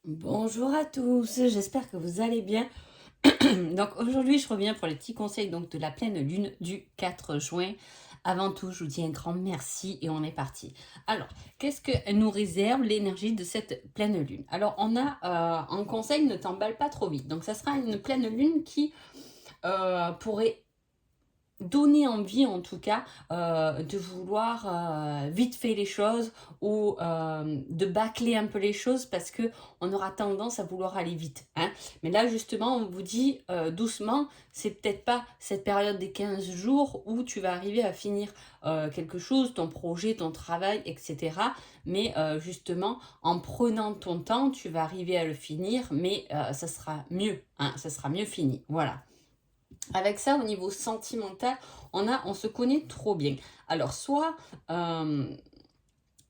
Bonjour à tous, j'espère que vous allez bien. Donc aujourd'hui, je reviens pour les petits conseils de la pleine lune du 4 juin. Avant tout, je vous dis un grand merci et on est parti. Alors, qu'est-ce que nous réserve l'énergie de cette pleine lune? Alors, on a un conseil, ne t'emballe pas trop vite. Donc, ça sera une pleine lune qui pourrait donner envie en tout cas de vouloir vite fait les choses ou de bâcler un peu les choses parce que on aura tendance à vouloir aller vite, hein. Mais là justement on vous dit doucement, c'est peut-être pas cette période des 15 jours où tu vas arriver à finir quelque chose, ton projet, ton travail, etc. Mais justement en prenant ton temps tu vas arriver à le finir, mais ça sera mieux, hein, ça sera mieux fini, voilà. Avec ça, au niveau sentimental, on se connaît trop bien. Alors, soit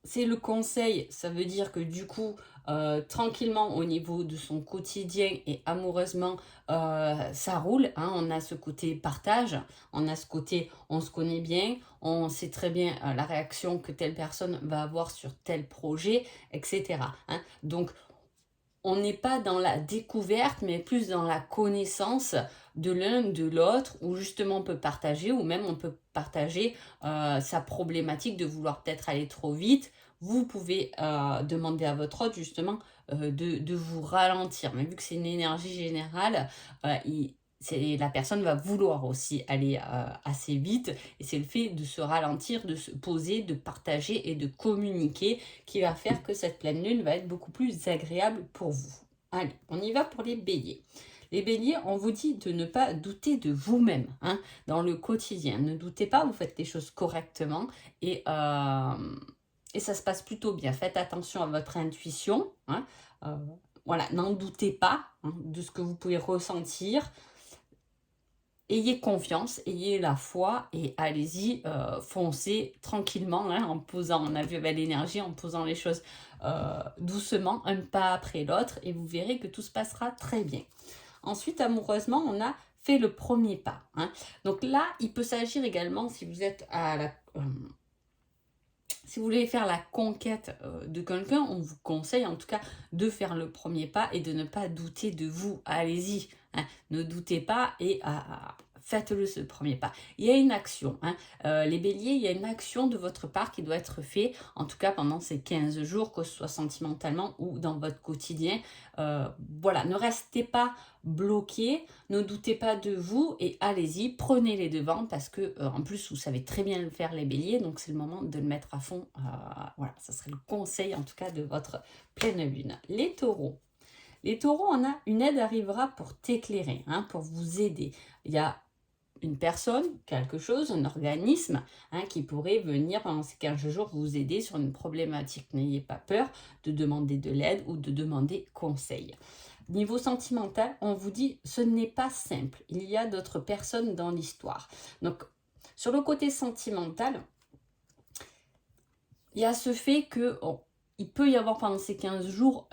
c'est le conseil, ça veut dire que du coup, tranquillement au niveau de son quotidien et amoureusement, ça roule, hein. On a ce côté partage, on a ce côté on se connaît bien, on sait très bien la réaction que telle personne va avoir sur tel projet, etc., hein. Donc, on n'est pas dans la découverte, mais plus dans la connaissance de l'un de l'autre, où justement on peut partager, ou même on peut partager sa problématique de vouloir peut-être aller trop vite. Vous pouvez demander à votre autre justement de vous ralentir. Mais vu que c'est une énergie générale, la personne va vouloir aussi aller assez vite. Et c'est le fait de se ralentir, de se poser, de partager et de communiquer qui va faire que cette pleine lune va être beaucoup plus agréable pour vous. Allez, on y va pour les béliers. Les béliers, on vous dit de ne pas douter de vous-même, hein, dans le quotidien. Ne doutez pas, vous faites les choses correctement et ça se passe plutôt bien. Faites attention à votre intuition, hein, voilà, n'en doutez pas, hein, de ce que vous pouvez ressentir. Ayez confiance, ayez la foi et allez-y, foncez tranquillement, hein, en posant, on a vu avec l'énergie, en posant les choses doucement, un pas après l'autre, et vous verrez que tout se passera très bien. Ensuite, amoureusement, on a fait le premier pas, hein. Donc là, il peut s'agir également, si vous êtes si vous voulez faire la conquête de quelqu'un, on vous conseille en tout cas de faire le premier pas et de ne pas douter de vous. Allez-y, hein, ne doutez pas et faites-le ce premier pas. Il y a une action, hein. Les béliers, il y a une action de votre part qui doit être faite, en tout cas pendant ces 15 jours, que ce soit sentimentalement ou dans votre quotidien. Voilà, ne restez pas bloqué, ne doutez pas de vous et allez-y, prenez les devants parce que en plus vous savez très bien le faire les béliers, donc c'est le moment de le mettre à fond. Voilà, ça serait le conseil en tout cas de votre pleine lune. Les taureaux. Les taureaux, on a une aide arrivera pour t'éclairer, hein, pour vous aider. Il y a une personne, quelque chose, un organisme, hein, qui pourrait venir pendant ces 15 jours vous aider sur une problématique. N'ayez pas peur de demander de l'aide ou de demander conseil. Niveau sentimental, on vous dit ce n'est pas simple. Il y a d'autres personnes dans l'histoire. Donc, sur le côté sentimental, il y a ce fait que il peut y avoir pendant ces 15 jours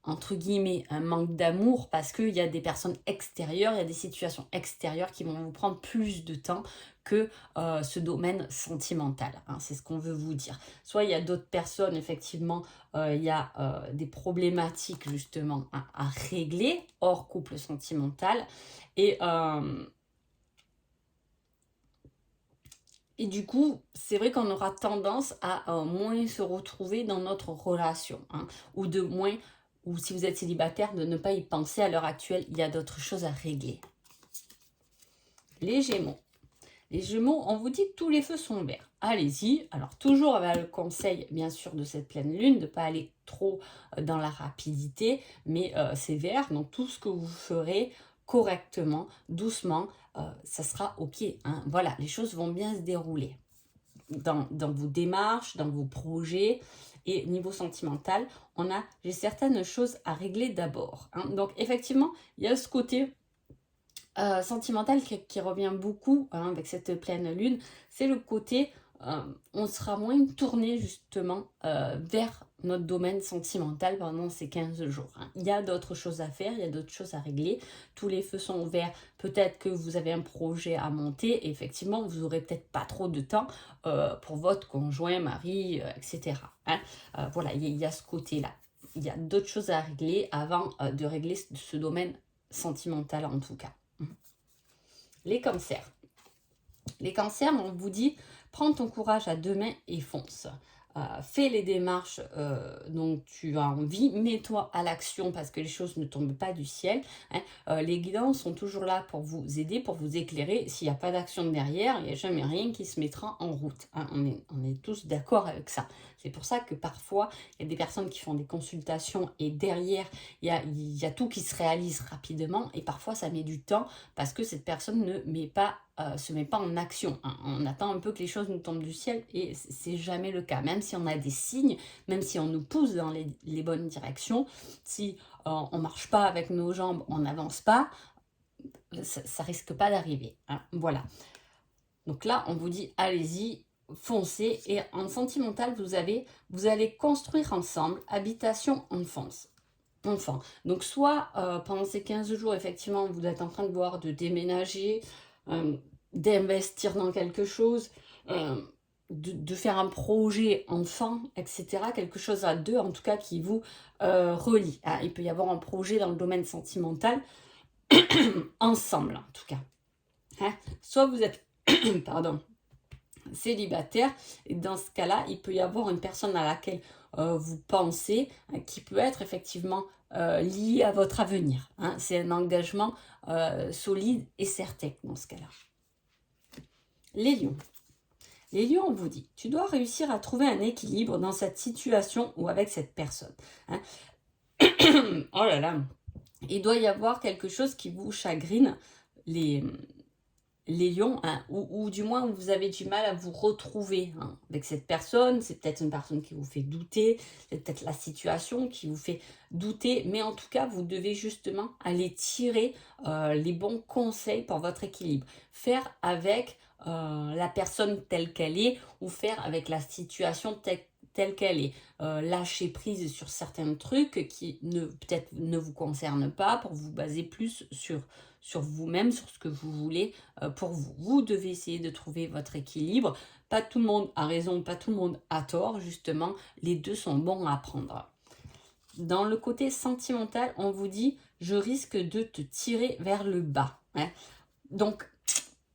entre guillemets, un manque d'amour parce qu'il y a des personnes extérieures, il y a des situations extérieures qui vont vous prendre plus de temps que ce domaine sentimental, hein, c'est ce qu'on veut vous dire. Soit il y a d'autres personnes, effectivement, il y a des problématiques justement à régler hors couple sentimental et du coup, c'est vrai qu'on aura tendance à moins se retrouver dans notre relation, hein, ou de moins, ou si vous êtes célibataire, de ne pas y penser à l'heure actuelle, il y a d'autres choses à régler. Les Gémeaux. Les Gémeaux, on vous dit que tous les feux sont verts. Allez-y. Alors, toujours avec le conseil, bien sûr, de cette pleine lune, de ne pas aller trop dans la rapidité, mais c'est vert. Donc, tout ce que vous ferez correctement, doucement, ça sera OK, hein. Voilà, les choses vont bien se dérouler dans vos démarches, dans vos projets. Et niveau sentimental, j'ai certaines choses à régler d'abord, hein. Donc, effectivement, il y a ce côté sentimental qui revient beaucoup, hein, avec cette pleine lune, c'est le côté on sera moins tourné justement vers notre domaine sentimental pendant ces 15 jours, hein. Il y a d'autres choses à faire, il y a d'autres choses à régler, tous les feux sont ouverts, peut-être que vous avez un projet à monter, et effectivement vous aurez peut-être pas trop de temps pour votre conjoint, mari, etc., hein. Voilà, il y a ce côté-là. il y a d'autres choses à régler avant de régler ce domaine sentimental en tout cas. Les cancers. Les cancers, on vous dit, prends ton courage à deux mains et fonce. Fais les démarches dont tu as envie, mets-toi à l'action parce que les choses ne tombent pas du ciel. Hein. Les guidants sont toujours là pour vous aider, pour vous éclairer. S'il n'y a pas d'action derrière, il n'y a jamais rien qui se mettra en route. Hein. On est tous d'accord avec ça. C'est pour ça que parfois, il y a des personnes qui font des consultations et derrière, il y a tout qui se réalise rapidement et parfois ça met du temps parce que cette personne ne se met pas en action. Hein. On attend un peu que les choses nous tombent du ciel et c'est jamais le cas. Même si on a des signes, même si on nous pousse dans les bonnes directions, si on ne marche pas avec nos jambes, on n'avance pas, ça risque pas d'arriver. Hein. Voilà. Donc là, on vous dit, allez-y, foncez. Et en sentimental, vous allez construire ensemble habitation enfance. Enfant. Donc soit pendant ces 15 jours, effectivement, vous êtes en train de voir de déménager, d'investir dans quelque chose, de faire un projet enfant, etc. Quelque chose à deux, en tout cas, qui vous relie. Ah, il peut y avoir un projet dans le domaine sentimental, ensemble, en tout cas. Hein. Soit vous êtes, pardon, célibataire, et dans ce cas-là, il peut y avoir une personne à laquelle vous pensez, qui peut être effectivement lié à votre avenir. Hein. C'est un engagement solide et certain dans ce cas-là. Les lions. Les lions, on vous dit, tu dois réussir à trouver un équilibre dans cette situation ou avec cette personne. Hein. Oh là là, il doit y avoir quelque chose qui vous chagrine, les lions, hein, ou du moins vous avez du mal à vous retrouver hein, avec cette personne. C'est peut-être une personne qui vous fait douter, c'est peut-être la situation qui vous fait douter, mais en tout cas, vous devez justement aller tirer les bons conseils pour votre équilibre. Faire avec la personne telle qu'elle est ou faire avec la situation telle qu'elle est. Lâcher prise sur certains trucs qui peut-être ne vous concernent pas pour vous baser plus sur vous-même, sur ce que vous voulez pour vous. Vous devez essayer de trouver votre équilibre. Pas tout le monde a raison, pas tout le monde a tort. Justement, les deux sont bons à prendre. Dans le côté sentimental, on vous dit « je risque de te tirer vers le bas hein. ». Donc,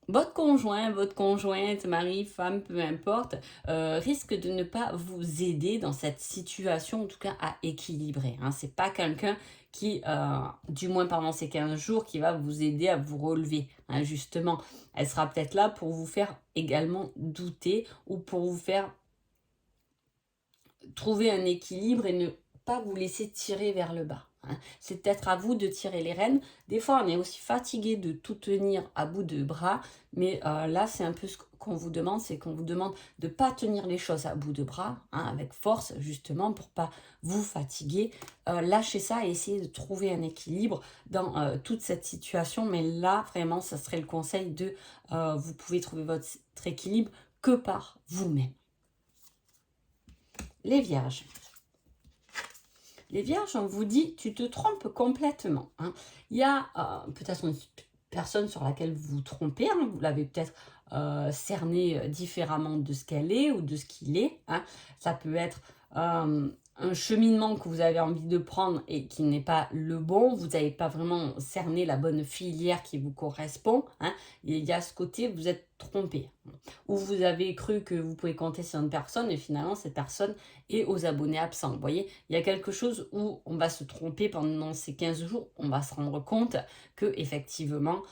votre conjoint, votre conjointe, mari, femme, peu importe, risque de ne pas vous aider dans cette situation, en tout cas à équilibrer. Hein. Ce n'est pas quelqu'un qui, du moins pendant ces 15 jours, qui va vous aider à vous relever. Hein. Justement, elle sera peut-être là pour vous faire également douter ou pour vous faire trouver un équilibre et ne pas vous laisser tirer vers le bas. Hein. C'est peut-être à vous de tirer les rênes. Des fois, on est aussi fatigué de tout tenir à bout de bras, mais là, c'est un peu ce qu'on vous demande, c'est qu'on vous demande de ne pas tenir les choses à bout de bras, hein, avec force, justement, pour pas vous fatiguer. Lâchez ça et essayez de trouver un équilibre dans toute cette situation, mais là, vraiment, ça serait le conseil de vous pouvez trouver votre équilibre que par vous-même. Les vierges. Les vierges, on vous dit, tu te trompes complètement. Hein. Il y a peut-être une personne sur laquelle vous vous trompez. Hein. Vous l'avez peut-être cernée différemment de ce qu'elle est ou de ce qu'il est. Hein. Ça peut être un cheminement que vous avez envie de prendre et qui n'est pas le bon. Vous n'avez pas vraiment cerné la bonne filière qui vous correspond. Hein. Il y a ce côté, vous êtes trompé. Ou vous avez cru que vous pouvez compter sur une personne et finalement cette personne est aux abonnés absents. Vous voyez, il y a quelque chose où on va se tromper pendant ces 15 jours. On va se rendre compte que effectivement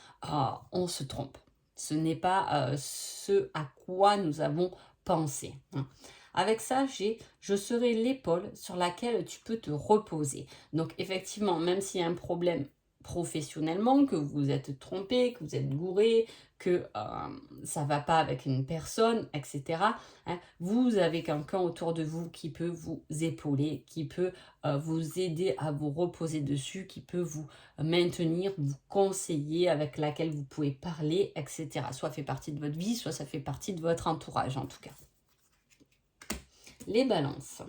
on se trompe. Ce n'est pas ce à quoi nous avons pensé. Hein. Avec ça, je serai l'épaule sur laquelle tu peux te reposer. Donc effectivement, même s'il y a un problème professionnellement, que vous êtes trompé, que vous êtes gouré, que ça ne va pas avec une personne, etc. Hein, vous avez quelqu'un autour de vous qui peut vous épauler, qui peut vous aider à vous reposer dessus, qui peut vous maintenir, vous conseiller, avec laquelle vous pouvez parler, etc. Soit fait partie de votre vie, soit ça fait partie de votre entourage en tout cas. Les balances.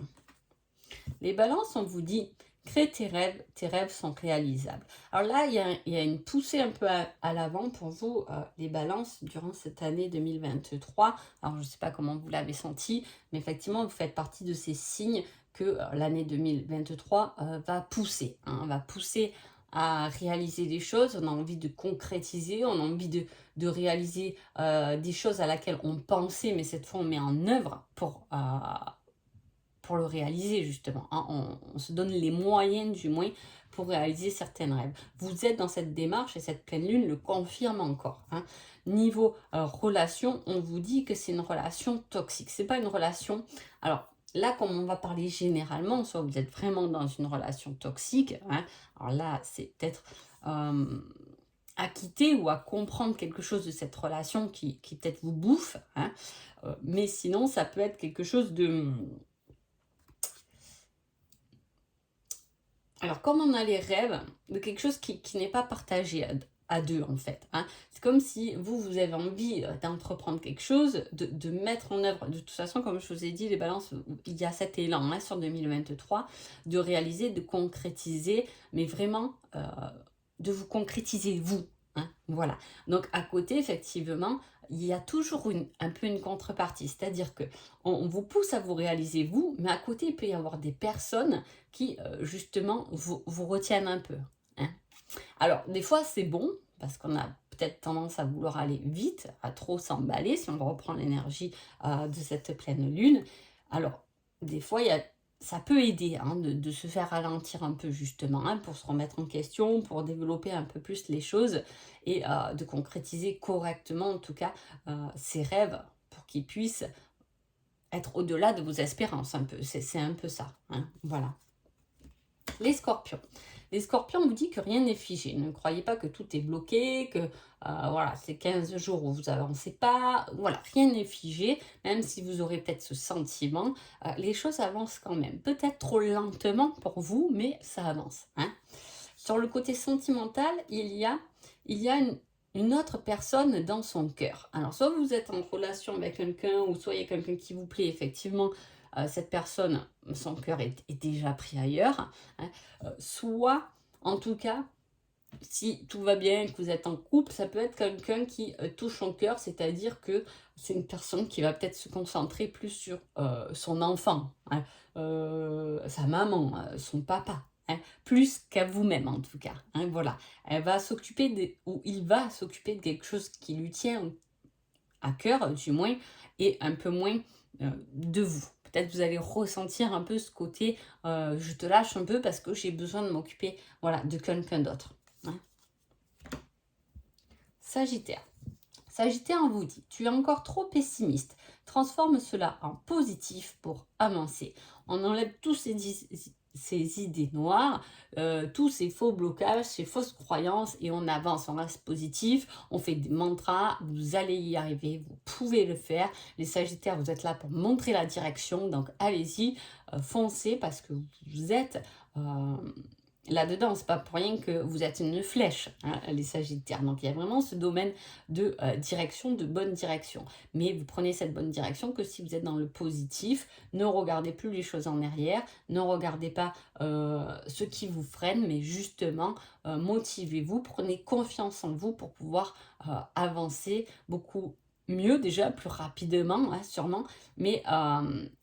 Les balances, on vous dit, crée tes rêves sont réalisables. Alors là, il y a une poussée un peu à l'avant pour vous, les balances, durant cette année 2023. Alors, je ne sais pas comment vous l'avez senti, mais effectivement, vous faites partie de ces signes que l'année 2023 va pousser, hein, va pousser à réaliser des choses, on a envie de concrétiser, on a envie de réaliser des choses à laquelle on pensait, mais cette fois on met en œuvre pour le réaliser justement, hein. On se donne les moyens du moins pour réaliser certains rêves. Vous êtes dans cette démarche et cette pleine lune le confirme encore, hein. Niveau relation, on vous dit que c'est une relation toxique. C'est pas une relation... Alors là, comme on va parler généralement, soit vous êtes vraiment dans une relation toxique, hein, alors là, c'est peut-être à quitter ou à comprendre quelque chose de cette relation qui peut-être vous bouffe, hein, mais sinon, ça peut être quelque chose de... Alors, comme on a les rêves, de quelque chose qui n'est pas partagé à deux, en fait, hein. C'est comme si vous avez envie d'entreprendre quelque chose, de mettre en œuvre. De toute façon, comme je vous ai dit, les balances, il y a cet élan, hein, sur 2023, de réaliser, de concrétiser, mais vraiment de vous concrétiser vous, hein, voilà. Donc, à côté, effectivement, il y a toujours un peu une contrepartie, c'est-à-dire que on vous pousse à vous réaliser vous, mais à côté, il peut y avoir des personnes qui, justement, vous retiennent un peu, hein. Alors, des fois, c'est bon, parce qu'on a peut-être tendance à vouloir aller vite, à trop s'emballer, si on reprend l'énergie de cette pleine lune. Alors, des fois, ça peut aider, hein, de se faire ralentir un peu, justement, hein, pour se remettre en question, pour développer un peu plus les choses et de concrétiser correctement, en tout cas, ses rêves pour qu'ils puissent être au-delà de vos espérances, un peu. C'est un peu ça, hein, voilà. Les scorpions. Les scorpions, on vous dit que rien n'est figé. Ne croyez pas que tout est bloqué, que voilà, c'est 15 jours où vous n'avancez pas. Voilà, rien n'est figé. Même si vous aurez peut-être ce sentiment, les choses avancent quand même. Peut-être trop lentement pour vous, mais ça avance, hein. Sur le côté sentimental, il y a une autre personne dans son cœur. Alors, soit vous êtes en relation avec quelqu'un, ou soit il y a quelqu'un qui vous plaît, effectivement, cette personne, son cœur est déjà pris ailleurs, hein. Soit, en tout cas, si tout va bien et que vous êtes en couple, ça peut être quelqu'un qui touche son cœur, c'est-à-dire que c'est une personne qui va peut-être se concentrer plus sur son enfant, hein, sa maman, son papa, hein, plus qu'à vous-même en tout cas, hein, voilà. Elle va s'occuper ou il va s'occuper de quelque chose qui lui tient à cœur, du moins, et un peu moins de vous. Peut-être vous allez ressentir un peu ce côté je te lâche un peu parce que j'ai besoin de m'occuper, voilà, de quelqu'un d'autre, hein. Sagittaire. Sagittaire, on vous dit, tu es encore trop pessimiste. Transforme cela en positif pour avancer. On enlève tous ces idées noires, tous ces faux blocages, ces fausses croyances et on avance, on reste positif, on fait des mantras, vous allez y arriver, vous pouvez le faire. Les Sagittaires, vous êtes là pour montrer la direction, donc allez-y, foncez parce que vous êtes... là-dedans, c'est pas pour rien que vous êtes une flèche, hein, les Sagittaires. Donc, il y a vraiment ce domaine de direction, de bonne direction. Mais vous prenez cette bonne direction que si vous êtes dans le positif. Ne regardez plus les choses en arrière. Ne regardez pas ce qui vous freine, mais justement, motivez-vous. Prenez confiance en vous pour pouvoir avancer beaucoup mieux déjà, plus rapidement, hein, sûrement, mais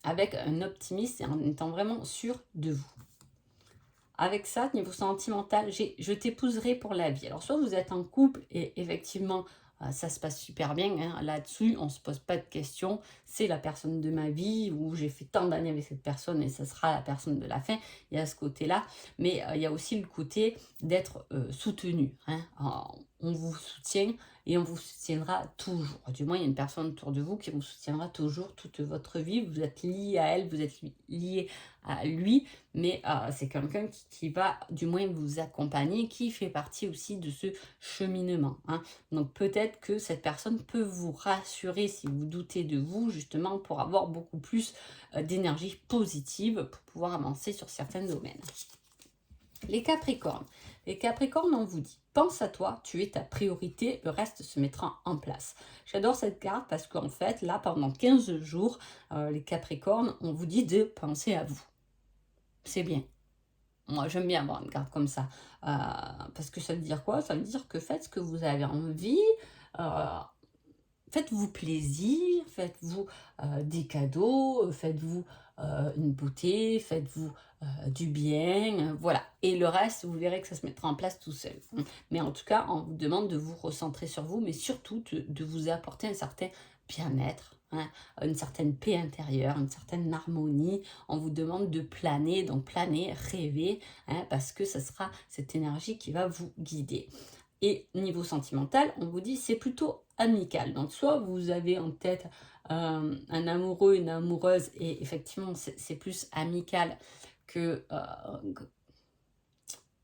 avec un optimisme et en étant vraiment sûr de vous. Avec ça, niveau sentimental, je t'épouserai pour la vie. Alors, soit vous êtes en couple et effectivement, ça se passe super bien, hein. Là-dessus, on ne se pose pas de questions. C'est la personne de ma vie ou j'ai fait tant d'années avec cette personne et ça sera la personne de la fin. Il y a ce côté-là. Mais il y a aussi le côté d'être soutenu, hein. On vous soutient et on vous soutiendra toujours. Du moins, il y a une personne autour de vous qui vous soutiendra toujours toute votre vie. Vous êtes lié à elle, vous êtes lié à lui, mais c'est quelqu'un qui va du moins vous accompagner, qui fait partie aussi de ce cheminement, hein. Donc peut-être que cette personne peut vous rassurer si vous doutez de vous, justement pour avoir beaucoup plus d'énergie positive pour pouvoir avancer sur certains domaines. Les Capricornes. Les Capricornes, on vous dit, pense à toi, tu es ta priorité, le reste se mettra en place. J'adore cette carte parce qu'en fait, là, pendant 15 jours, les Capricornes, on vous dit de penser à vous. C'est bien. Moi, j'aime bien avoir une carte comme ça. Parce que ça veut dire quoi? Ça veut dire que faites ce que vous avez envie, faites-vous plaisir, faites-vous des cadeaux, faites-vous une beauté, faites-vous du bien, voilà. Et le reste, vous verrez que ça se mettra en place tout seul. Mais en tout cas, on vous demande de vous recentrer sur vous, mais surtout de vous apporter un certain bien-être, hein, une certaine paix intérieure, une certaine harmonie. On vous demande de planer, donc planer, rêver, hein, parce que ce sera cette énergie qui va vous guider. Et niveau sentimental, on vous dit c'est plutôt amical. Donc soit vous avez en tête un amoureux, une amoureuse, et effectivement c'est plus amical que,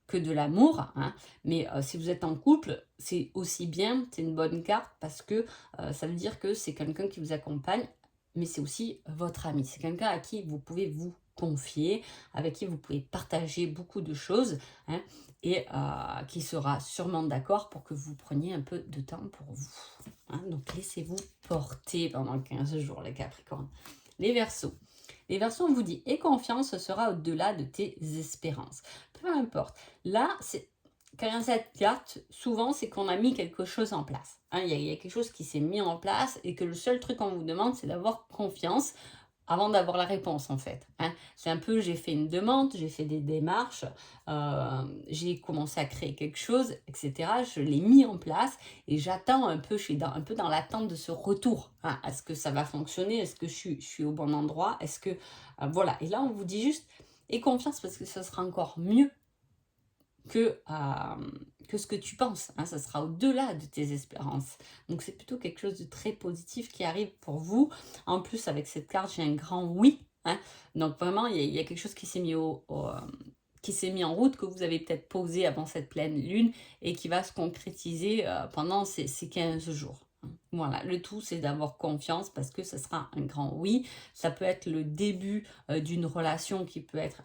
que de l'amour, hein. Mais si vous êtes en couple, c'est aussi bien, c'est une bonne carte parce que ça veut dire que c'est quelqu'un qui vous accompagne, mais c'est aussi votre ami. C'est quelqu'un à qui vous pouvez vous confier, avec qui vous pouvez partager beaucoup de choses, hein, et qui sera sûrement d'accord pour que vous preniez un peu de temps pour vous, hein. Donc laissez-vous porter pendant 15 jours, les Capricornes. Les Verseaux. Les Verseaux, on vous dit, et confiance sera au-delà de tes espérances. Peu importe. Là, quand il y a cette carte, souvent, c'est qu'on a mis quelque chose en place, hein. Il y a quelque chose qui s'est mis en place et que le seul truc qu'on vous demande, c'est d'avoir confiance avant d'avoir la réponse, en fait, hein. C'est un peu, j'ai fait une demande, j'ai fait des démarches, j'ai commencé à créer quelque chose, etc. Je l'ai mis en place et j'attends un peu, je suis un peu dans l'attente de ce retour, hein. Est-ce que ça va fonctionner? Est-ce que je suis au bon endroit? Est-ce que... voilà. Et là, on vous dit juste, aie confiance parce que ça sera encore mieux que ce que tu penses, hein. Ça sera au-delà de tes espérances. Donc c'est plutôt quelque chose de très positif qui arrive pour vous. En plus, avec cette carte, j'ai un grand oui, hein. Donc vraiment, il y a quelque chose qui s'est mis qui s'est mis en route, que vous avez peut-être posé avant cette pleine lune et qui va se concrétiser pendant ces 15 jours, hein. Voilà, le tout c'est d'avoir confiance parce que ce sera un grand oui. Ça peut être le début d'une relation qui peut être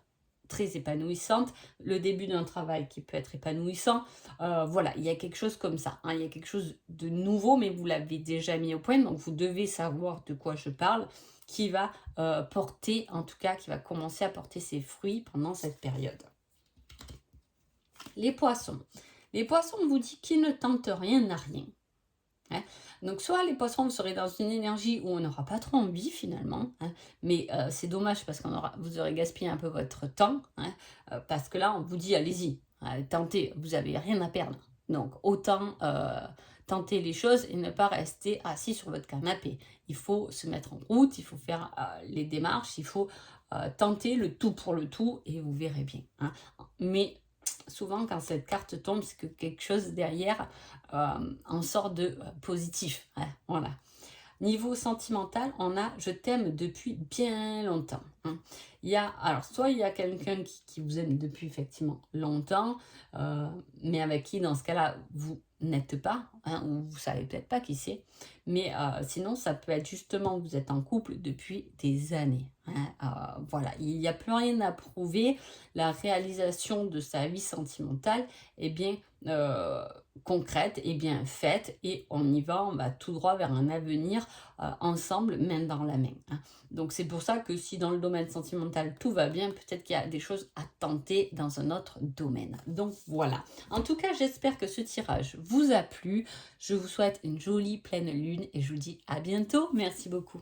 très épanouissante, le début d'un travail qui peut être épanouissant. Voilà, il y a quelque chose comme ça, hein. Il y a quelque chose de nouveau, mais vous l'avez déjà mis au point, donc vous devez savoir de quoi je parle, qui va porter, en tout cas, qui va commencer à porter ses fruits pendant cette période. Les poissons. Les poissons, on vous dit qu'ils ne tentent rien n'a rien, hein. Donc soit les poissons, vous serez dans une énergie où on n'aura pas trop envie finalement, hein, mais c'est dommage parce vous aurez gaspillé un peu votre temps, hein, parce que là on vous dit allez-y, tentez, vous n'avez rien à perdre. Donc autant tenter les choses et ne pas rester assis sur votre canapé. Il faut se mettre en route, il faut faire les démarches, il faut tenter le tout pour le tout et vous verrez bien, hein. Mais souvent quand cette carte tombe, c'est que quelque chose derrière en sort de positif, hein, voilà. Niveau sentimental, on a je t'aime depuis bien longtemps, hein. Alors soit il y a quelqu'un qui vous aime depuis effectivement longtemps, mais avec qui dans ce cas-là vous n'êtes pas, hein, ou vous savez peut-être pas qui c'est, mais sinon ça peut être justement vous êtes en couple depuis des années, hein. Voilà, il n'y a plus rien à prouver, la réalisation de sa vie sentimentale est bien concrète et bien faite et on y va, on va tout droit vers un avenir ensemble, main dans la main, hein. Donc c'est pour ça que si dans le domaine sentimental tout va bien, peut-être qu'il y a des choses à tenter dans un autre domaine. Donc voilà. En tout cas, j'espère que ce tirage vous a plu. Je vous souhaite une jolie pleine lune et je vous dis à bientôt. Merci beaucoup.